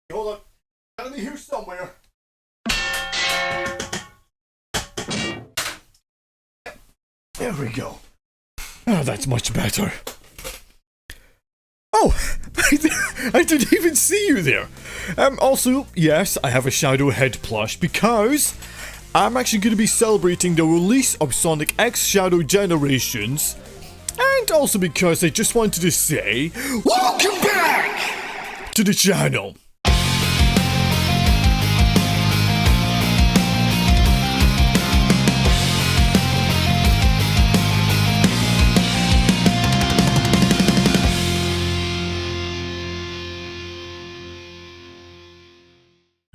Hold on. Gotta be here somewhere. There we go. Oh, that's much better. Oh, I didn't even see you there. Also, yes, I have a Shadow Head plush because I'm actually going to be celebrating the release of Sonic X Shadow Generations, and also because I just wanted to say, welcome back to the channel.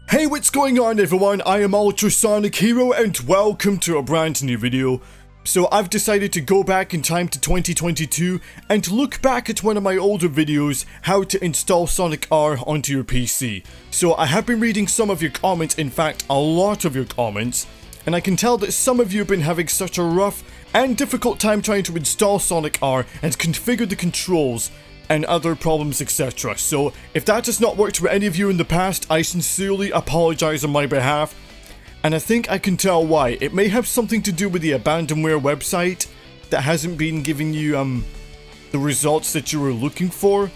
Hey, what's going on everyone? I am UltraSonicHero and welcome to a brand new video. So I've decided to go back in time to 2022 and look back at one of my older videos, how to install Sonic R onto your PC. So I have been reading some of your comments, in fact a lot of your comments, and I can tell that some of you have been having such a rough and difficult time trying to install Sonic R and configure the controls and other problems, etc. So if that has not worked for any of you in the past, I sincerely apologize on my behalf, and I think I can tell why. It may have something to do with the abandonware website that hasn't been giving you the results that you were looking for.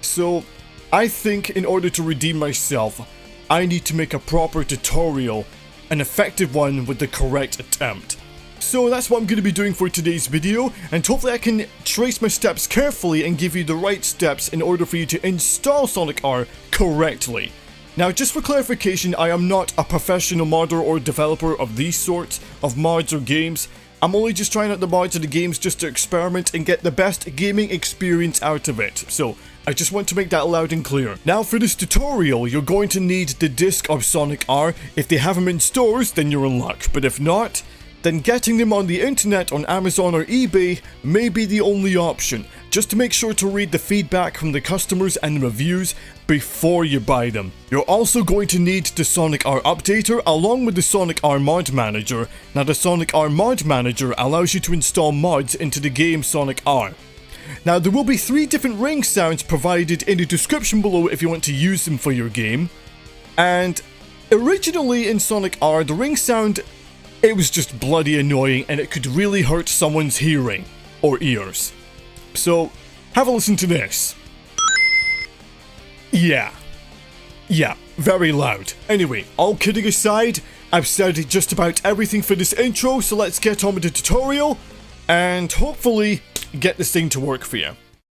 So I think in order to redeem myself, I need to make a proper tutorial, an effective one with the correct attempt. So that's what I'm going to be doing for today's video, and hopefully I can trace my steps carefully and give you the right steps in order for you to install Sonic R correctly. Now, just for clarification, I am not a professional modder or developer of these sorts of mods or games. I'm only just trying out the mods of the games just to experiment and get the best gaming experience out of it. So I just want to make that loud and clear. Now for this tutorial, you're going to need the disc of Sonic R. If they have them in stores, then you're in luck. But if not, then getting them on the internet on Amazon or eBay may be the only option. Just to make sure to read the feedback from the customers and reviews before you buy them. You're also going to need the Sonic R Updater along with the Sonic R Mod Manager. Now the Sonic R Mod Manager allows you to install mods into the game Sonic R. Now there will be 3 different ring sounds provided in the description below if you want to use them for your game. And originally in Sonic R, the ring sound, it was just bloody annoying and it could really hurt someone's hearing or ears. So, have a listen to this. Yeah, very loud. Anyway, all kidding aside, I've said just about everything for this intro, so let's get on with the tutorial and hopefully get this thing to work for you.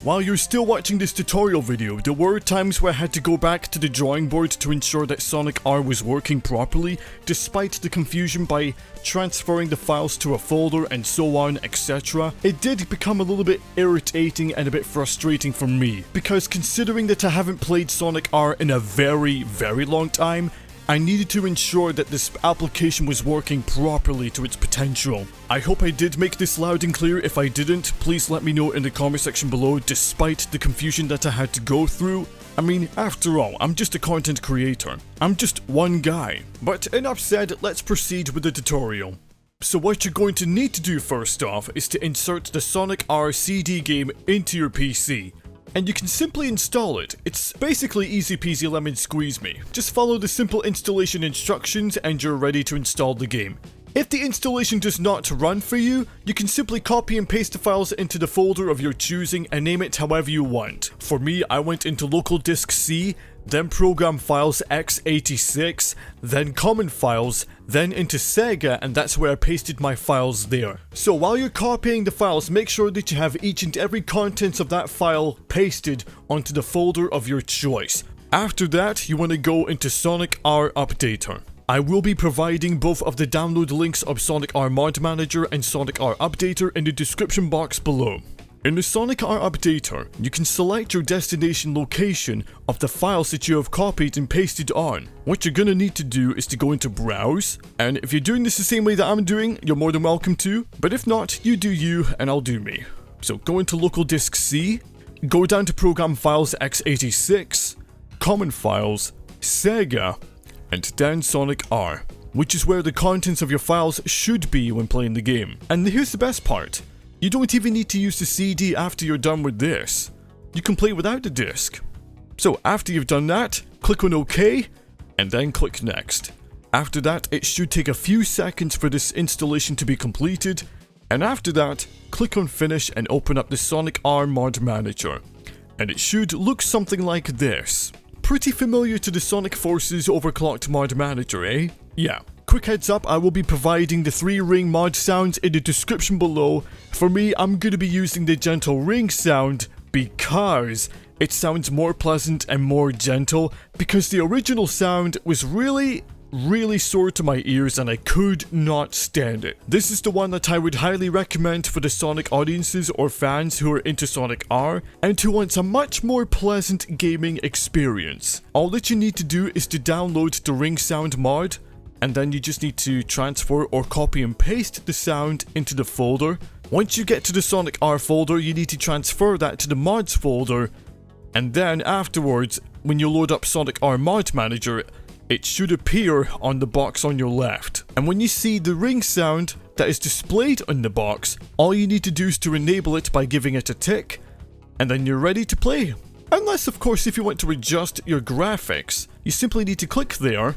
While you're still watching this tutorial video, there were times where I had to go back to the drawing board to ensure that Sonic R was working properly, despite the confusion by transferring the files to a folder and so on, etc. It did become a little bit irritating and a bit frustrating for me, because considering that I haven't played Sonic R in a very long time, I needed to ensure that this application was working properly to its potential. I hope I did make this loud and clear. If I didn't, please let me know in the comment section below, despite the confusion that I had to go through. I mean, after all, I'm just a content creator. I'm just one guy. But enough said, let's proceed with the tutorial. So what you're going to need to do first off is to insert the Sonic R CD game into your PC. And you can simply install it. It's basically easy peasy lemon squeeze me. Just follow the simple installation instructions and you're ready to install the game. If the installation does not run for you, you can simply copy and paste the files into the folder of your choosing and name it however you want. For me, I went into local disk C, then program files x86, then common files, then into Sega, and that's where I pasted my files there. So while you're copying the files, make sure that you have each and every contents of that file pasted onto the folder of your choice. After that, you want to go into Sonic R Updater. I will be providing both of the download links of Sonic R Mod Manager and Sonic R Updater in the description box below. In the Sonic R Updater, you can select your destination location of the files that you have copied and pasted on. What you're gonna need to do is to go into Browse, and if you're doing this the same way that I'm doing, you're more than welcome to, but if not, you do you and I'll do me. So go into local disk C, go down to program files x86, common files, Sega, and then Sonic R, which is where the contents of your files should be when playing the game. And here's the best part. You don't even need to use the CD after you're done with this. You can play without the disc. So after you've done that, click on OK, and then click Next. After that, it should take a few seconds for this installation to be completed, and after that, click on Finish and open up the Sonic R Mod Manager. And it should look something like this. Pretty familiar to the Sonic Forces Overclocked Mod Manager, eh? Yeah. Quick heads up, I will be providing the 3 ring mod sounds in the description below. For me, I'm going to be using the gentle ring sound because it sounds more pleasant and more gentle, because the original sound was really sore to my ears and I could not stand it. This is the one that I would highly recommend for the Sonic audiences or fans who are into Sonic R and who wants a much more pleasant gaming experience. All that you need to do is to download the ring sound mod, and then you just need to transfer or copy and paste the sound into the folder. Once you get to the Sonic R folder, you need to transfer that to the mods folder, and then afterwards, when you load up Sonic R Mod Manager, it should appear on the box on your left. And when you see the ring sound that is displayed on the box, all you need to do is to enable it by giving it a tick, and then you're ready to play. Unless, of course, if you want to adjust your graphics, you simply need to click there,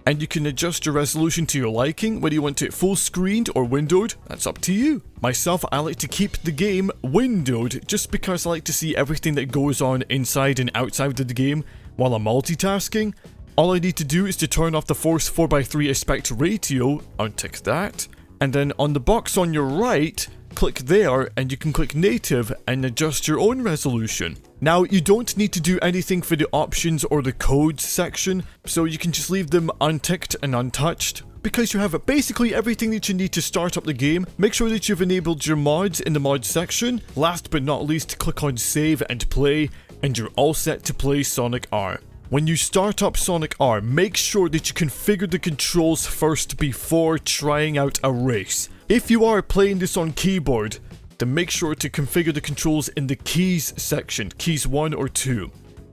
and you can adjust your resolution to your liking, whether you want it full screened or windowed, that's up to you. Myself, I like to keep the game windowed just because I like to see everything that goes on inside and outside of the game while I'm multitasking. All I need to do is to turn off the Force 4:3 aspect ratio, untick that, and then on the box on your right, click there and you can click native and adjust your own resolution. Now, you don't need to do anything for the options or the codes section, so you can just leave them unticked and untouched, because you have basically everything that you need to start up the game. Make sure that you've enabled your mods in the mods section. Last but not least, click on save and play, and you're all set to play Sonic R. When you start up Sonic R, make sure that you configure the controls first before trying out a race. If you are playing this on keyboard, then make sure to configure the controls in the keys section, keys 1 or 2.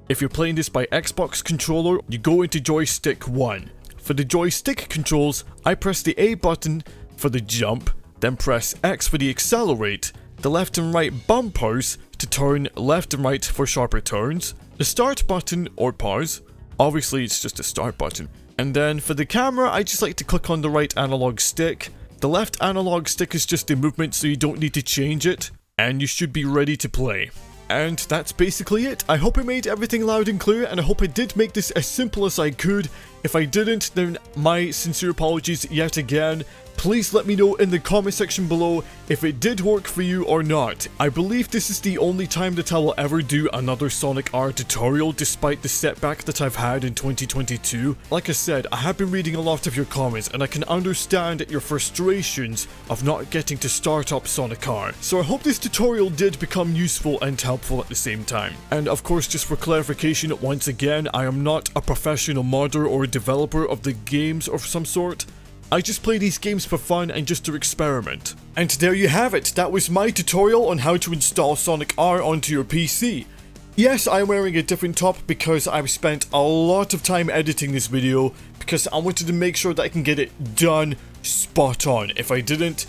If you're playing this by Xbox controller, you go into joystick 1. For the joystick controls, I press the A button for the jump, then press X for the accelerate, the left and right bumpers to turn left and right for sharper turns, the start button or pause, obviously it's just a start button, and then for the camera I just like to click on the right analog stick. The left analog stick is just a movement, so you don't need to change it, and you should be ready to play. And that's basically it. I hope I made everything loud and clear, and I hope I did make this as simple as I could. If I didn't, then my sincere apologies yet again. Please let me know in the comment section below if it did work for you or not. I believe this is the only time that I will ever do another Sonic R tutorial, despite the setback that I've had in 2022. Like I said, I have been reading a lot of your comments, and I can understand your frustrations of not getting to start up Sonic R. So I hope this tutorial did become useful and helpful at the same time. And of course, just for clarification, once again, I am not a professional modder or developer of the games of some sort. I just play these games for fun and just to experiment. And there you have it, that was my tutorial on how to install Sonic R onto your PC. Yes, I'm wearing a different top because I've spent a lot of time editing this video because I wanted to make sure that I can get it done spot on. If I didn't,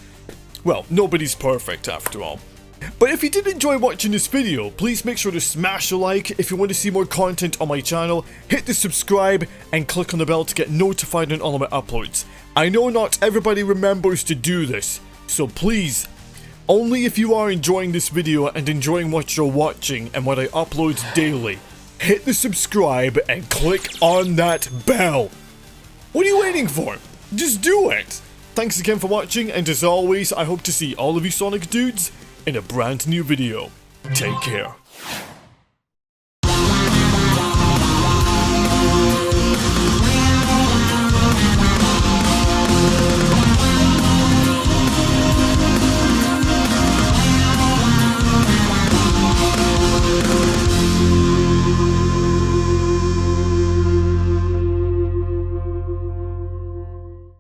well, nobody's perfect after all. But if you did enjoy watching this video, please make sure to smash a like. If you want to see more content on my channel, hit the subscribe and click on the bell to get notified on all of my uploads. I know not everybody remembers to do this, so please, only if you are enjoying this video and enjoying what you're watching and what I upload daily, hit the subscribe and click on that bell. What are you waiting for? Just do it! Thanks again for watching, and as always, I hope to see all of you Sonic dudes in a brand new video. Take care.